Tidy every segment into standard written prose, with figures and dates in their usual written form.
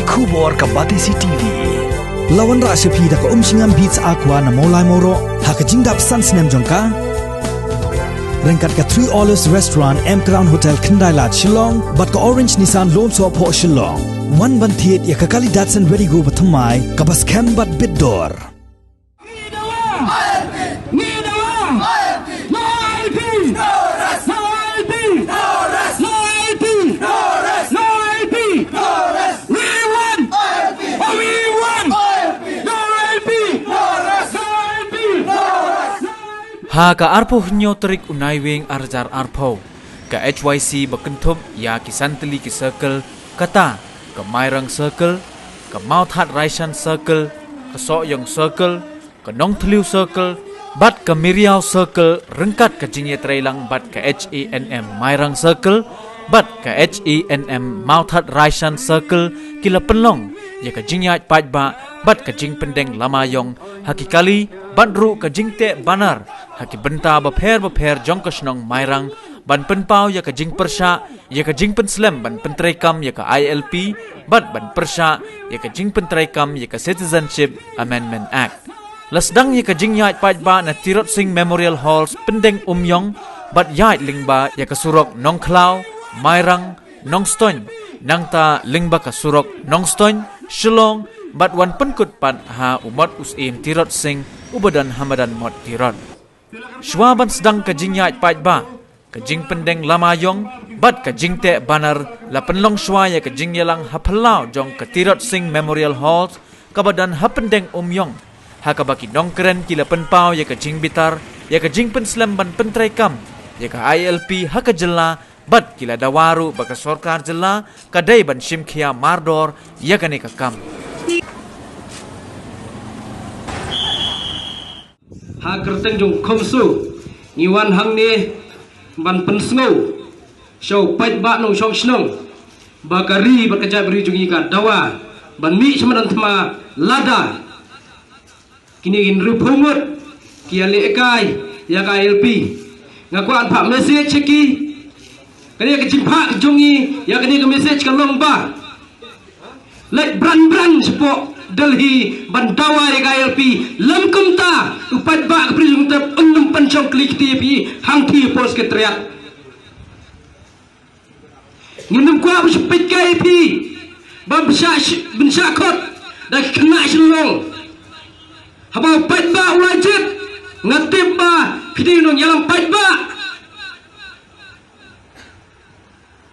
Kubor ka Batisi TV. Lawan ra sepi da ka singam beats aqua na molai moro ha ka jingdap sans nem jongka. Rengkat ka 3 Olives Restaurant M Crown Hotel Kendai Lat Shillong bat ka Orange Nissan Loan So Po Shillong. One ban thiet ya ka kali Datsun Ready Go bathamai ka bas cam bat bidor. Ha ka arpo hnyo terik unai wing arjar arpo ka HYC bakentup ya kisanteli ki circle kata ka Mairang circle ka Mount Hat Raishan circle ka Sokyong circle ka Nong Tliu circle bat ka Miriau circle rengkat ka jingye trailang bat ka HENM Mairang circle bat ka HENM Mount Hat Raishan circle kila penlong ya ka jingya pajba bat ka jing pendeng lamayong hakikali bandru ka jingte banar haki benta bapher jong ka snong Mairang ban penpau ya ka jing persha ya ka jing penslem ban pentrekam ya ka ILP bat ban persha ya ka jing pentrekam ya ka Citizenship Amendment Act lasdang ya ka jing yait pajba na Tirot Singh Memorial Halls pendeng umyong bat yait lingba ya ka surok Nong Klau Mairang Nong Stony nangta lingba ka surok Nong Stony Shillong bat wan penkut pan ha umat usim Tirot Singh ubadan hamadan mod Tirot Shwaban sedang kajing yait pajba kajing pendeng lamayong bat kajing te banar la penlong shwa ya kajing yalang hapelau jong ke Tirot Singh Memorial Halls kabadan hapendeng umyong hakabaki nongkeren kila penpau ya kajing bitar ya kajing penslam ban pentrekam ya ka ILP hakajela bat kila dawaru baka sorkar jela kadai ban shimkhia mardor ya kane kakam ha kerteng jong khomsu iwan hang ni ban pensngo show pait ba nong shong snong bakari bakaja beri jungi ka dawa ban mi semadan thma lada kini in rupumut kiale ekai ya ka LP ngaku an pha message ki kani ka jimpa jungi ya kani ka message ka lomba like brand sepo Delhi bandawa ya KLP lamkum ta upat ba keprijung tap undum pancong klik TV hangti pos ketriak ngindum kwa usipit KLP bab bensyakot dak kena Shillong haba upat ba wajib ngatib ba kidi nong yalam pat ba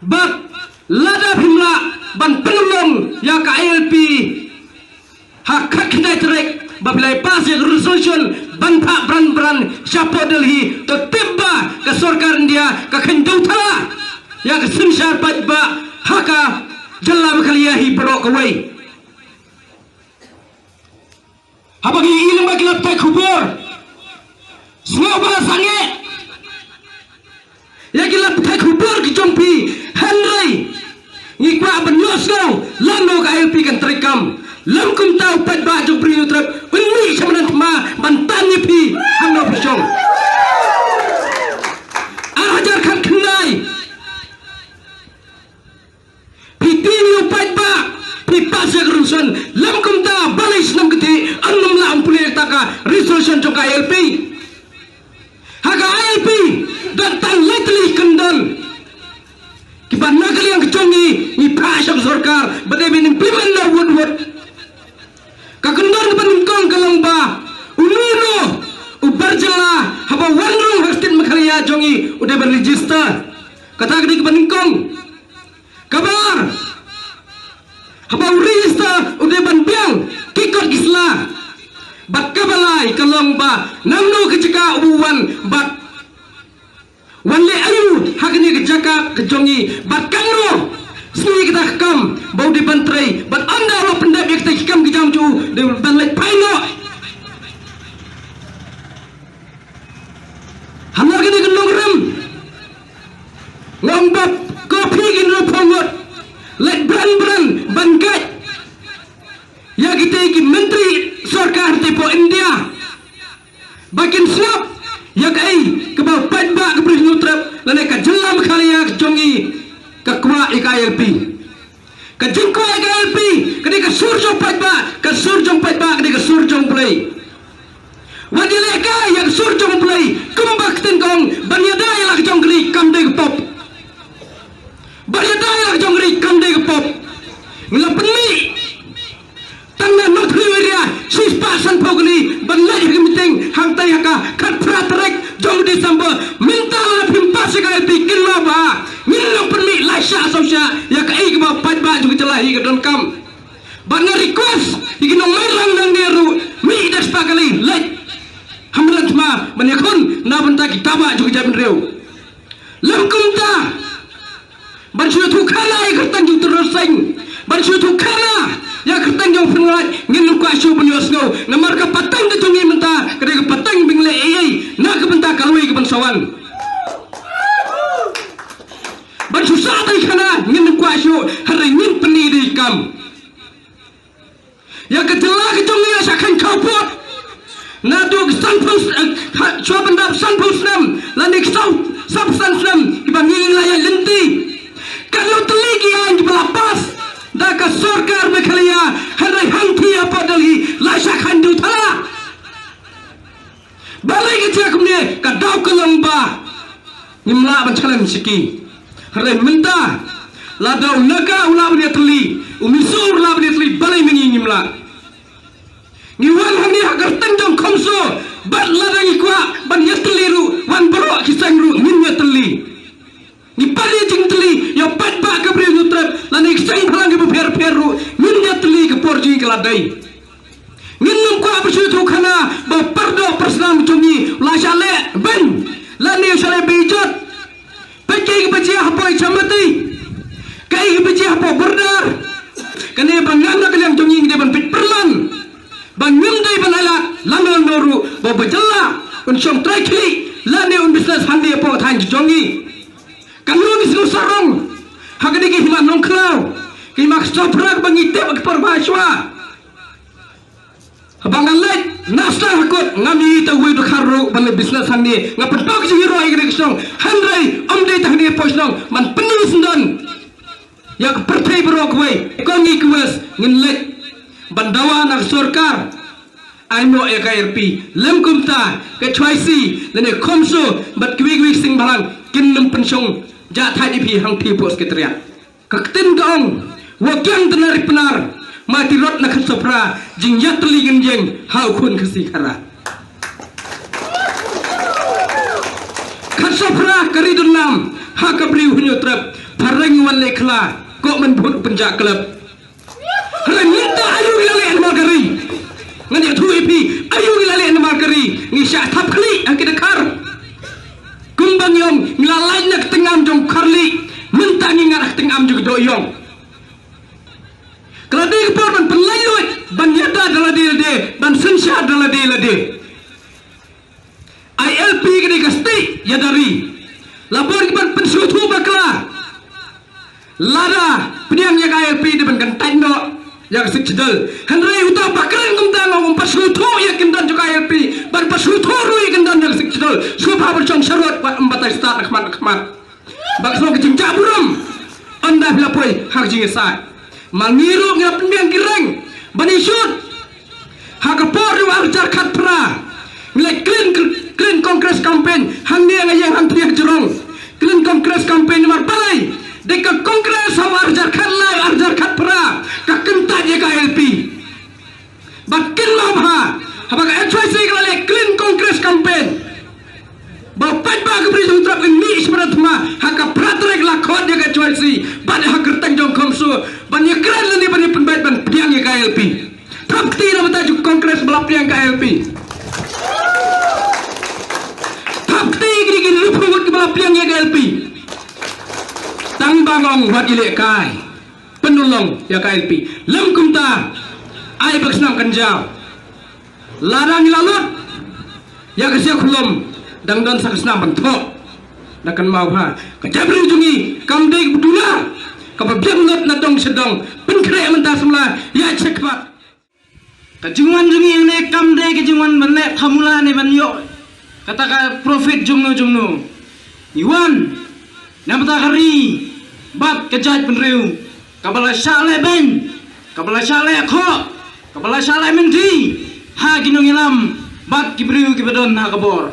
bab lada himla ban penolong ya KLP hak kena terek babilai pas ya resolution bantak beran siapa Delhi tertiba ke sorkar India ke kendau tala ya ke simsyar pajba haka jalla bakaliyahi berok kawai habagi ilang bagilat tak kubur semua balasannya ya gilat tak kubur ke jompi Henry ngikwa benyosno lando ke LP kan terekam lamkum tau pat ba jong beri utrap unmi samanan ma bantani pi hangno pisong ajar kan kenai pitini pat ba pi pasya kerusan lamkum ta balis nam keti annam la ampule taka resolution jong LP haga LP dan tan lately kendal kiban nakali yang kecongi ni pasya sorkar bagaimana implement la wood kakendor peningkong kalamba ununo ubarjala haba wanrong hastin makaliya jongi udah berregister kata gede peningkong kabar haba register udah banbiang kikot gisla bat kabalai kalamba namno keceka ubuwan bat wanle ayu hakni keceka kejongi bat kangro sini kita kam bau di bantrai bat anda lo pendap yang kita kam kijam cu de balik paino hamar kini gendong rem ngombap kopi gin ro pongot lek brand bangat ya kita ki menteri sorkar tipo India bakin siap ya kai kebau pajba kebri nutrap lane ka jelam kali ya jongi kakwa IKLP jingkoi ka LP kini ka surjong patba kini ka surjong play wadile ka yang surjong play kumbak tengkong banyadai lak jonggri kamde pop banyadai lak jonggri kamde pop ngelapenmi tangna notliweria sis pasan pogni banlai meeting hangtai haka khat pratrek jong Desember minta la pimpase ka LP kinma ba ngilong penmi laisha sosya ya ka ig ba patba juga celah hi don kam bana request igino marang nang deru mi das pakali lek hamlan ma banekon na banta kitaba juga jamin reu lamkum ta ban su thu khala ai kertan ju terusing ban su thu khala ya kertan jong pengai ngin ku asu banyos ngau namar ka patang ke tungi menta kede ka patang bingle ai na ka benta kalui ke bansawan ban susah tai khana ngin ku asu hari ngin peni di kam ya ke jela ke tungi asa kan kapot na dog sanpus chobandap sanpus nam lanik substance nam ibanging laya lenti kalau teligi yang belapas daka sarkar mekhalia harai hangti apa dali lasha khandu thala balai ke tia kumne ka daw kalamba nimla ban chalan siki harai minta la daw naga ula bani tli umisur la bani tli balai mengi nimla niwan hani agar tendong komso bat la dangi kwa ban yatliru wan baro kisangru min yatli ni pali jing tli yo pat ba ka bre nutrap la ni sang phalang ke pher pheru min yatli ke porji ke ladai ngin num ko absu thu khana ba pardo prasnam chungi la shale ban la ni shale bijot pakai ke bachi hapoi chamati kai ke bachi hapo bordar kane bangan na kalian chungi de ban pit perlan bangim dai ban ala lamal noru ba bajalla un som trai la ni un business handi apo than chungi kanun isnu sarong hagani ke hima nongklau ke mak stoprak bangi te bak parmashwa abangan lek nasta hakut ngami ta wi kharu ban business handi ngapan tok ji hero ai gre ksong handrai omdei tahni posnong man penuh sendan yak pertai brok wei kongi kwas ngin lek bandawa nak sarkar aimo EKRP lem kumta ke choisi lene komso bat kwig sing balang kinnum pensong ja thai pi hang thi pos ke tria kaktin gaong wakyang tenari penar mati rot na khasopra jing yatli genjeng hau khun khasi khara khasopra kari dunam ha kabri hunyo trap pareng wan lekhla ko man phut penja klub hala minta ayu lale an margari ngani thu pi ayu lale an margari ni sha thap khli akidakar kumbang yong ngilalai nak tengam jong karli minta ngingat tengam jong doyong kalau dia kepor ban penlayut ban yada adalah dia ban sensya adalah dia ILP kini kasti yadari lapor ban pensutu bakla lada peniang yang ILP di ban kantain do yang sikjedel henry uta bakal ngumdang ngom pensutu yang kendan juga ILP ban pensutu rui kendan yang sikjedel supa bercong serut buat embatai start khmat bakso kecing caburum anda lapoi hak jingesai mangiru ngap pemiang kireng banisut hakapor warjar khatpra nilai clean congress campaign hangni ngayang hantriak jerong clean congress campaign mar balai dekat kongres warjar khanlai warjar khatpra ka kenta je ka LP bakin mabha habak HYC nilai clean congress campaign bapak bagi beri sutra ini sebenarnya hak pratrek lakukan dia kecuali pada hak kertang jong komsu banyak keren lagi banyak penbaik ban piang ya KLP tapi tidak betul kongres belap piang KLP tapi gini lupa buat belap piang ya KLP tang bangong buat ilek kai penolong ya KLP lem kumta ai bersenam kenjau larang lalut ya kesiak kulom dangdan sakasna bantok nakan mau ha kajabri jungi kamdei budula kababiam not na dong sedong penkre menta semla ya cekpat kajungan jungi ne kamdei kajungan banne thamula ne banyo kata ka profit jungno iwan namata kari bat kejat penreu kabala syale ben, kabala syale kho, kabala syale menti, ha ginong ilam, bat kibriu kibedon ha kabor.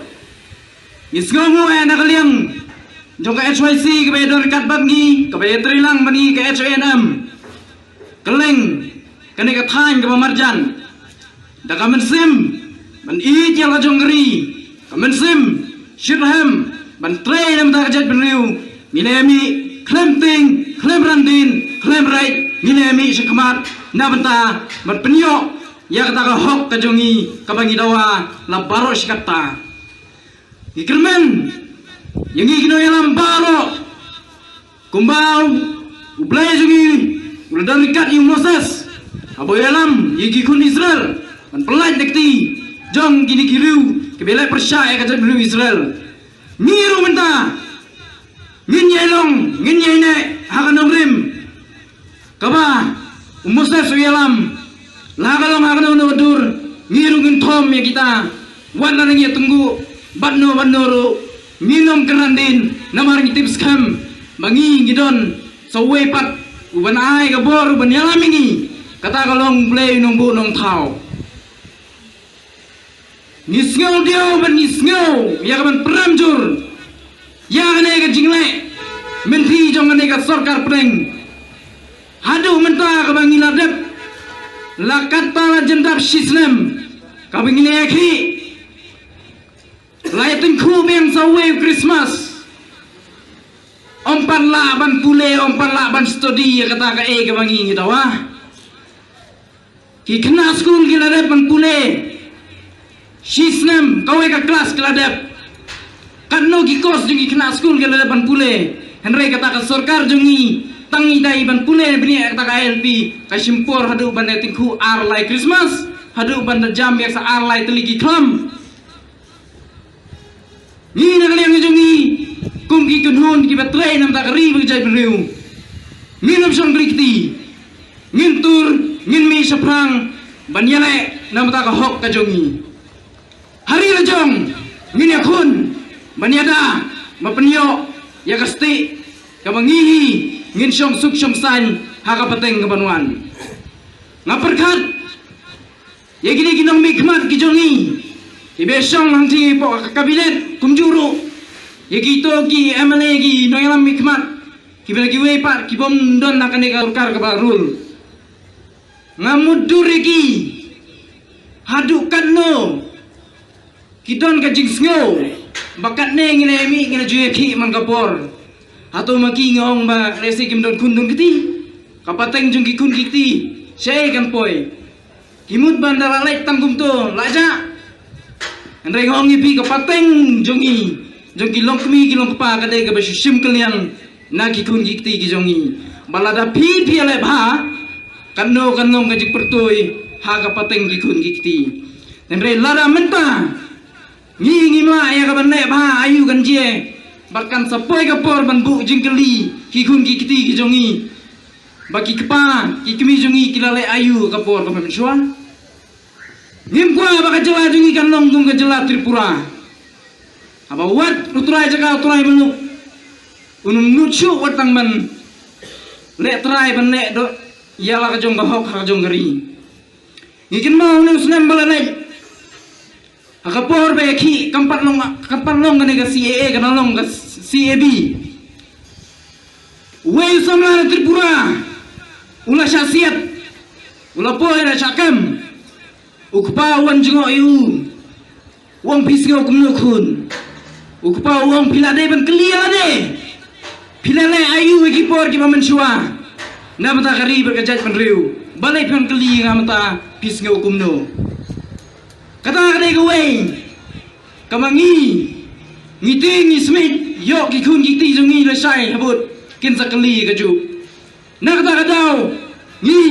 Isngongu na kaliang, jong ka HYC kabedon kat bangi, kabetrilang bani ka HNM. Keleng, kani ka thain ka marjan. Da ka mensim, ban i jala jonggri, ka mensim, shirham, ban trei nam da jat benriu, milemi, klemting, klemrandin, klemrait, milemi shikmat, nabanta, ban penyo, ya kata ka hok ka jongi, ka bangi dawa, la baro shikata. Ikermen, yang igino yalam baro, kumbau, ublay jongi, udah dari kat yung Moses, abo yalam, yigi kun Israel, man pelaj dekti, jong gini kiriu, kebelai persyai kata beriu Israel, miru menta, ngin yelong, ngin yene, hakan nomrim, kaba, Moses yalam, lagalong hakan nodur, miru ngin tom ya kita, wana ringi tunggu, batno ru, minum kerandin, namaring tips kam, mangi gidon, sawe pat. Uban ai kabor uban yalam ini kata kalong play nungbu nong tau nisngau dia uban nisngau ya kaban peramjur ya ane ka jingle menti jong ane ka sarkar preng hadu menta ka bangiladep la kata la jendap sisnem ka bangile ki la yatin khu beng sawe Christmas Ompan ban pule, ompan ban studi ya kata ka ke bangi kita wah. Ki kena school gila dep ban pule. Sisnem kau ka kelas gila dep. Kan no ki kos jungi kena school gila dep ban pule. Henry kata ka sarkar jungi tangi dai ban pule bini kata ka LP ka simpor hadu ban tingku arlai Christmas, hadu ban jam ya sa arlai teliki klam. Ni nak liang jungi kum ki kunhun ki batrai nam tak ri bejai beriu minum song rikti ngintur ngin mi saprang banyale nam tak hok ka jongi hari la jong ngin yakun banyada mapenyo ya kasti ka bangihi ngin song suk song san ha ka pateng ka banuan ngaperkat ya gini ginong mikmat ki jongi ibe song hangti po kabinet kumjuru Yagi to ki MLA ki noyalam mikmat ki bagi we par ki bom don nakane ka sarkar ka barul ngamudur ki hadu kanno ki don ka jingsngo bakat ne ngine mi ngine jue ki man kapor ato maki ngong ba resi kim don kundun kiti kapateng jung ki kun kiti sei kan poi kimut bandara lek tangkum to laja andre ngong ngipi kapateng jungi jong kilong kemi kilong kepa kadai ke basyim kalian na kikun gikti ki jongi balada pi ale bha kanno kannom gajik pertoi ha ka pateng kikun gikti dan re lada menta ngi ma ya ka banne bha ayu kan je barkan sapoi ka por ban bu jingkeli kikun gikti ki jongi baki kepa ki kemi jongi kilale ayu ka por ka memsua ngim kwa baka jela jongi kannom tung ka jela Tripura apa wat utrai jaga utrai menu unum nucu watang man le trai ban le do yala ka jong hok ka jong gari ngikin mau ne usnem balane akapor be ki kampat long gane ka CAA kana long ka CAB we samla Tripura ula syasiat ula poe na syakam ukpa wan jengo yu wong pisgo kumnukun ukpa uang pilade ban kelia de pilale ayu ki por ki mamensua na mata kari berkajat penriu balai pan keli ngamata pisngo kumno kata kade kowe kamangi ngiti ngismit yo ki kun ki jongi le sai habut kin sakali kaju na kata kadau ngi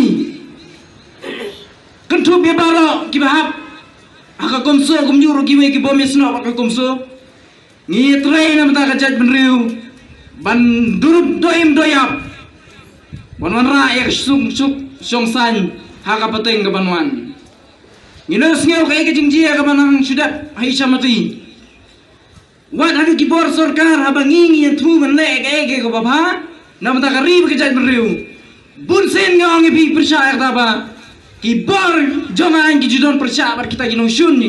kan tu be baro ki bahap aka komso kumjuru ki we ki bomesno aka komso ngi trai nam ta kajat benriu ban durup doim doyap wan ra ek sung song san ha ka pateng ka banwan nginos ngeu kai ka jingjia ka banang sudat hai samati wat hadu ki bor sarkar ha bangi ngi tu ban le ke ko baba nam ta ka ri ka jat benriu bunsen ngong bi percaya taba ki bor jongan ki judon percaya bar kita ginong shun ni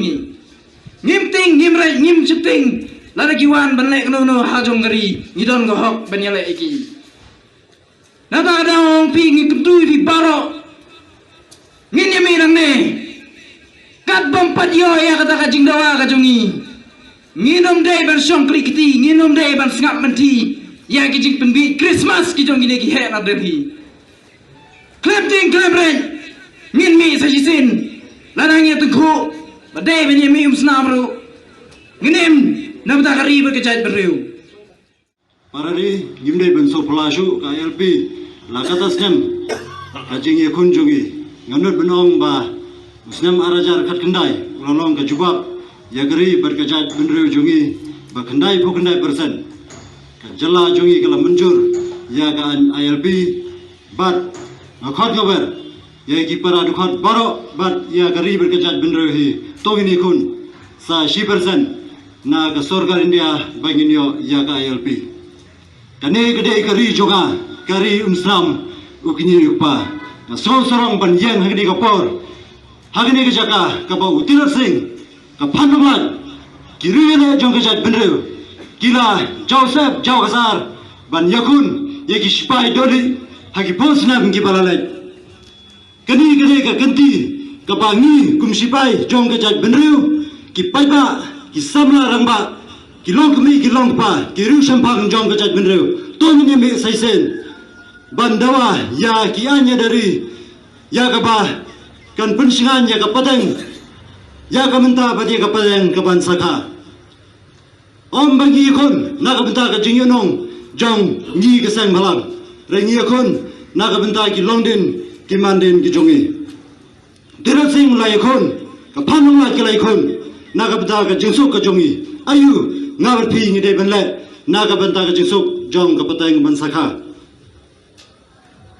ngimting ngimrai ngim chipting lada kiwan banlek no hajong gari ngidon go hok banyale iki nada daong pi ngikutui fi baro ngin yami nang ne kat bom padyo ya kata kajing dawa kajongi nginom day ban syong klikiti nginom day ban sngap menti ya kijing penbi Christmas kijong gine ki he na derhi klempting klemren ngin mi sa jisin lanang ya tengku badai ban yami snamru nginem nabda kari berkejat bereu Parari gimde ben so plashu ka LP la kata snem kajing ye kunjungi nganut benong ba snem arajar kat kendai ulalong ka jubab ya gari berkejat benreu jungi ba kendai bu kendai persen ka jala jungi kala menjur ya ka ILP bat ngakot gaber ya ki para dukot baro bat ya gari berkejat benreu hi togini kun sa 10% na ka sorgar India banginyo ya ka ILP kane gede kari juga kari umsram ukini yupa na sorong ban yang hagni kapor hagni ke jaka ka ba utir sing ka phanumat kirine jong ka jat benreu kila joseph jawasar ban yakun yeki spai doli hagi posnam ki balalai kani gede ka ganti ka bangi kum sipai jong ka jat benreu ki paiba ki samla rangba kilong kami kilong pa kiru sampang jong kejat benreu tong ni me saisen bandawa ya kianya dari ya kaba kan pensingan ya kapadeng ya kamenta badi kapadeng kaban saka om bagi kon na kabenta ka jingyonong jong ni kesang malam rengi kon na kabenta ki longden ki manden ki jongi dirasing lai kon ka panung la ki lai kon na kabenta ka jingsuk ka jongi ayu ngabar pi ngi de benle naga banta ka jingsuk jong ka patang ban sakha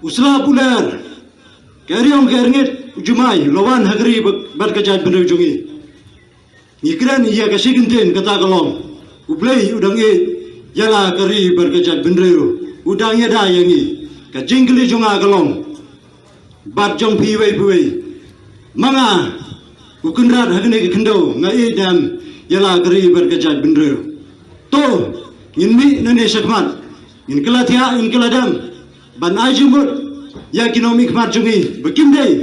usla pular kariong kernget jumai lawan hagri bar ka jat benreu jungi ngikran iya ka siginten kata kalong ublei udang e yala kari bar ka jat benreu udang ya da yangi ka jingli junga kalong bat jong pi wei manga ukunrat hagne ka khendo ngai dam yala kari bar ka jat benreu to inmi nane shakmat in kalathia in kaladam ban ajumut ya economic marjungi bekimdei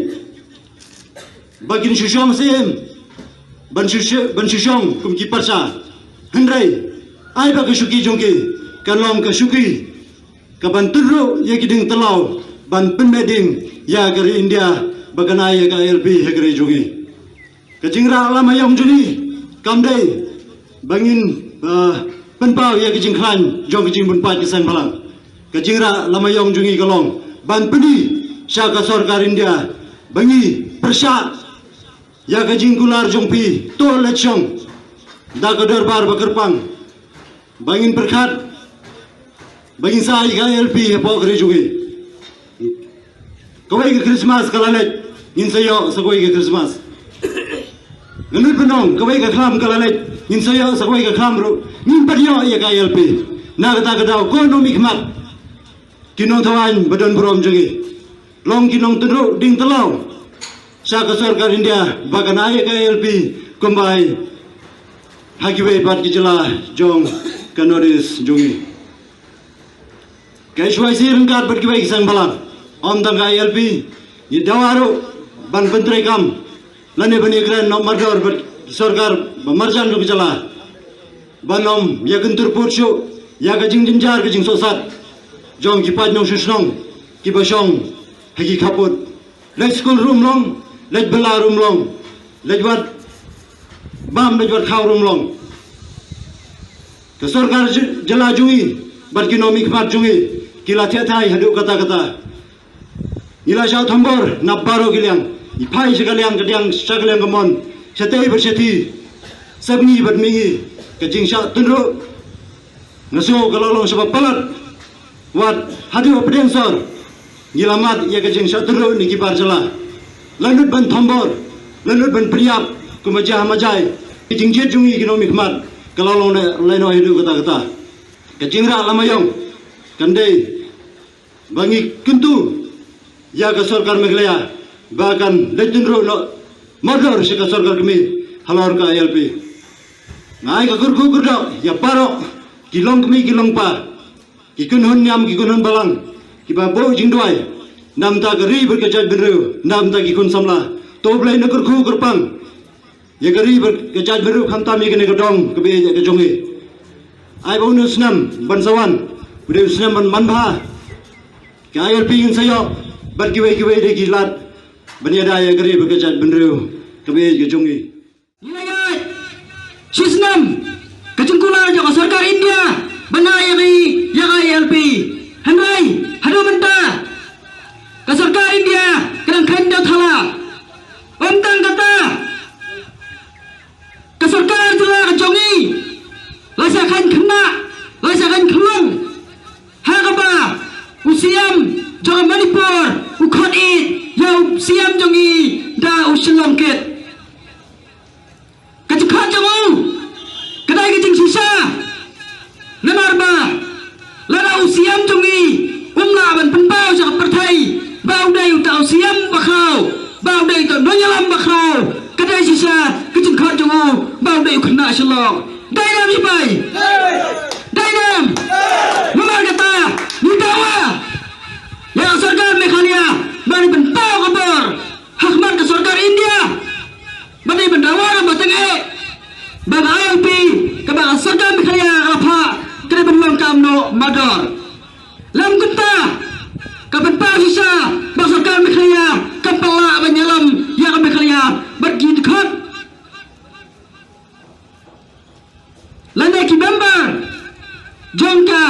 bagin shushom sem ban shushom kum ki parsa hendrai ai ba ka shuki jongki kalom ka shuki ka ban turu ya kiding talau ban penmeding ya gari India bagana ya ka LP hegre jongi ka jingra lama yang juni kamdei bangin penpau ya kejing klan jong kejing bunpat kesan balang kejingra lamayong jungi kalong ban pedi syaka sorkar India bangi persya ya kejing kular jong pi to lechong da ka darbar bakerpang bangin berkat bangin sai ka LP hepo kre jungi kawai ke Christmas kalalet ngin sayo sakoi ke Christmas nganut benong kawai ke klam kalalet ngin sayo sakoi ke klam ro ngin padyo ya ka LP na kata kata ekonomi khmat kinong tawan badan brom jungi long kinong tunduk ding telau sa ka sarkar India bagana ya ka LP kumbai hagiwe pat ki jela jong kanoris jungi kai shwai sir ngat bat ki bai sang balang om tang ka LP ni dawaro ban bentrai kam lane bani kran no margar bat sarkar bamarjan lu jela banom ya gentur purchu ya gajing jinjar gajing sosat jong ki pad nong shisnong ki basong hagi kaput let school room long let bela room long let wat bam let wat khaw room long ke sarkar jela jungi barkinomi khmat jungi kila thai hadu kata kata ila shau thambor nabbaro gilyang iphai sagalyang gadyang sagalyang gamon setei berseti sabni badmingi kajing sha tunro ngaso galalong sebab palat wat hadu pedensor gilamat ya kajing sha tunro ni kibar jala lanut ban thambor lanut ban priap kumaja majai kajing jet jungi economic mat galalong leno hidu kata kata kajing ra lamayong kandei bangi kuntu ya ke sarkar Meghalaya bahkan legendro no modor si ke sarkar kami halor ke ILP ngai ke kurku kurdo ya paro kilong kami kilong pa kikun hun nyam kikun hun balang kiba bo jingdwai nam ta gari berkejat beru nam ta kikun samla to blai na kurku kurpang ya gari berkejat beru khamta mi kene kedong kebe ya ke jongi ai bau nu snam bansawan udah snam ban manbha ke ILP ingin sayo bar kiwe de gilat baniada ya gari berkejat beru kebe ya ke jongi Sisnam kecengkula jaka sarkar India banayari yang ILP henrai hadu menta ke sarkar India kadang kandau thala omtang kata ke sarkar thala kejongi lasakan kena lasakan kelung hakaba usiam jaka Manipur ukot it yau siam jongi da usilongket kecekhat jamu kedai kecing sisa namarba lada usiam jongi umla ban penbau jak pertai bau dai utau siam bakhau bau dai to nonyalam bakhau kedai sisa kecing khat jamu bau dai kena selong dai dam sipai dai dam mamar kata nitawa ya sarkar Meghalaya bani penbau kabar hakmat ke sarkar India bani bendawara batenge bang ILP ke bang sarkar Meghalaya apa kena belum kamno mador lam kunta ke benpa sisa bang sarkar Meghalaya kepala banyalam ya ke Meghalaya bagi dekat landai ki member jongka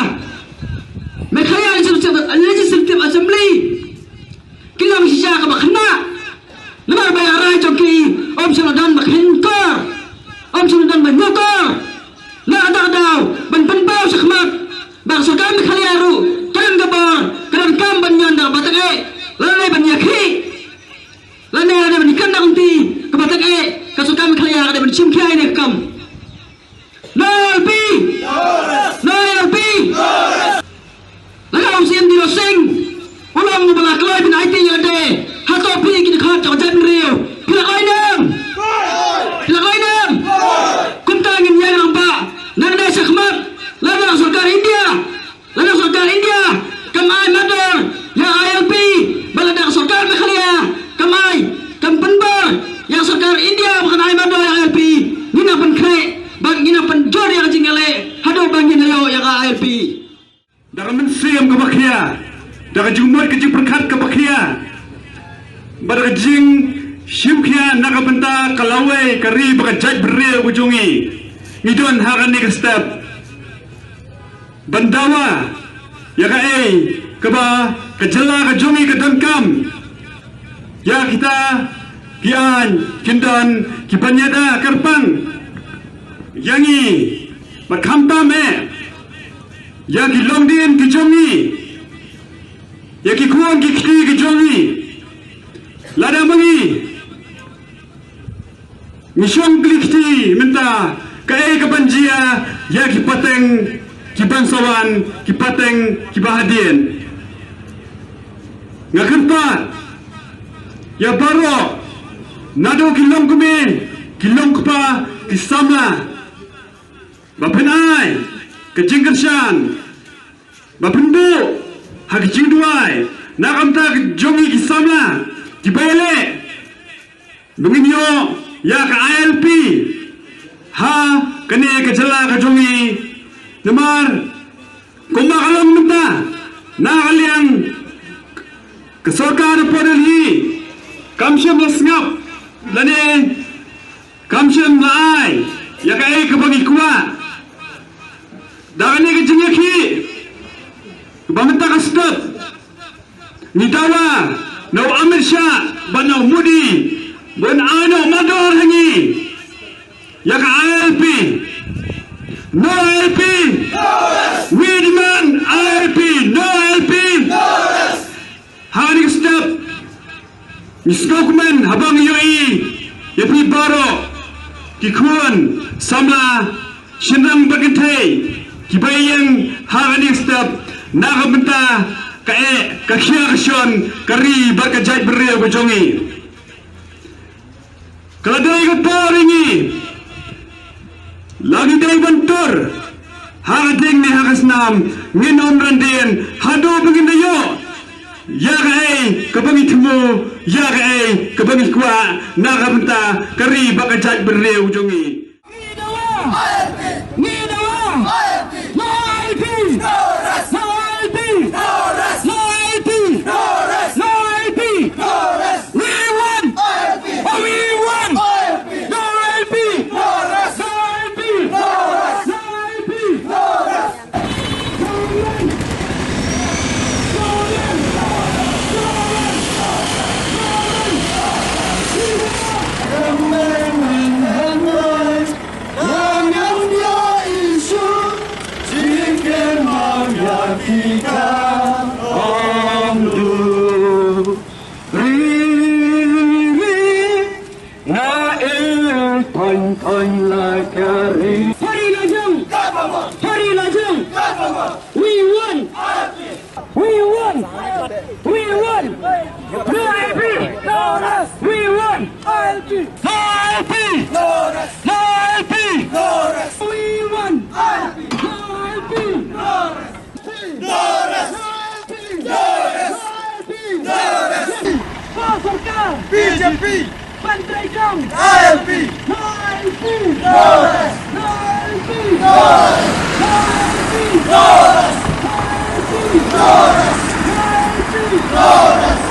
Meghalaya Legislative Assembly kilang sisa ke bakhna namar bayarai jongki om sanadan bakhinkar om sanadan banyokar na adadaw ban penbau sakmat bang sarkar Meghalaya ru kan gabar kan kam banyan da batange lalai banyaki lalai ada banikan da unti ke batange ke sarkar Meghalaya ada bancimkiai ne kam nalpi laga om siam dilo sing ulang ngubala kloi bin IT yade hato pi ki khat ta jan riu pila kainam kuntangin yang nampa nang dai sakmat laga sarkar India kamai mador ya ILP balada sarkar Meghalaya kamai kam penbar yang sarkar India bukan ai mador ya ILP nina pen kre bang nina pen jor yang jingale hado bangin ayo ya ILP dalam mensiam ke bakhia dalam jumur kecil perkat ke bakhia berjing Syukia nakabenta kalawai kari bakajaj beri ujungi ngidon hakan ni step bandawa ya kai keba kejela kejungi kedonkam ya kita kian kindon kibanyada kerpang yangi makhamta me ya kilongdin kejungi ya kikuan kikti kejungi lada mangi Mishong klikti minta kaya kebanjia ya kipateng kibangsawan kipateng kibahadian ngakenpat ya baro nado kilong kumin kilong kupa kisamla bapenai kejingkersan bapenbu hakjingduai nakamta jongi kisamla kibele dunginyo ya ke ILP ha kene kejela kejongi nemar kumakalong minta nakaliang ke sarkar podeli kamsyam lasngap lane kamsyam laai ya ke kebagi kuat dagane kejengaki bamenta kastap nitawa no Amir Shah banau mudi Bun ano mador hangi ya ka ILP no ILP we demand ILP no ILP hari step misdokumen habang yoi ya pi baro kikun samla shinrang bagintay kibayang hari step nakabenta kae kakhia kasyon kari bakajai beria gojongi kaladai gotoringi lagi dai bantur hagading ni hagasnam nginom randien hado pengindayo ya kae kabangi temu ya kae kabangi kwa nakabenta kari bakajai beria gojongi BJP, Pantai Jom, ALP, No ALP, Flores, No ALP, Flores, No ALP, Flores, No ALP, Flores, No ALP, Flores.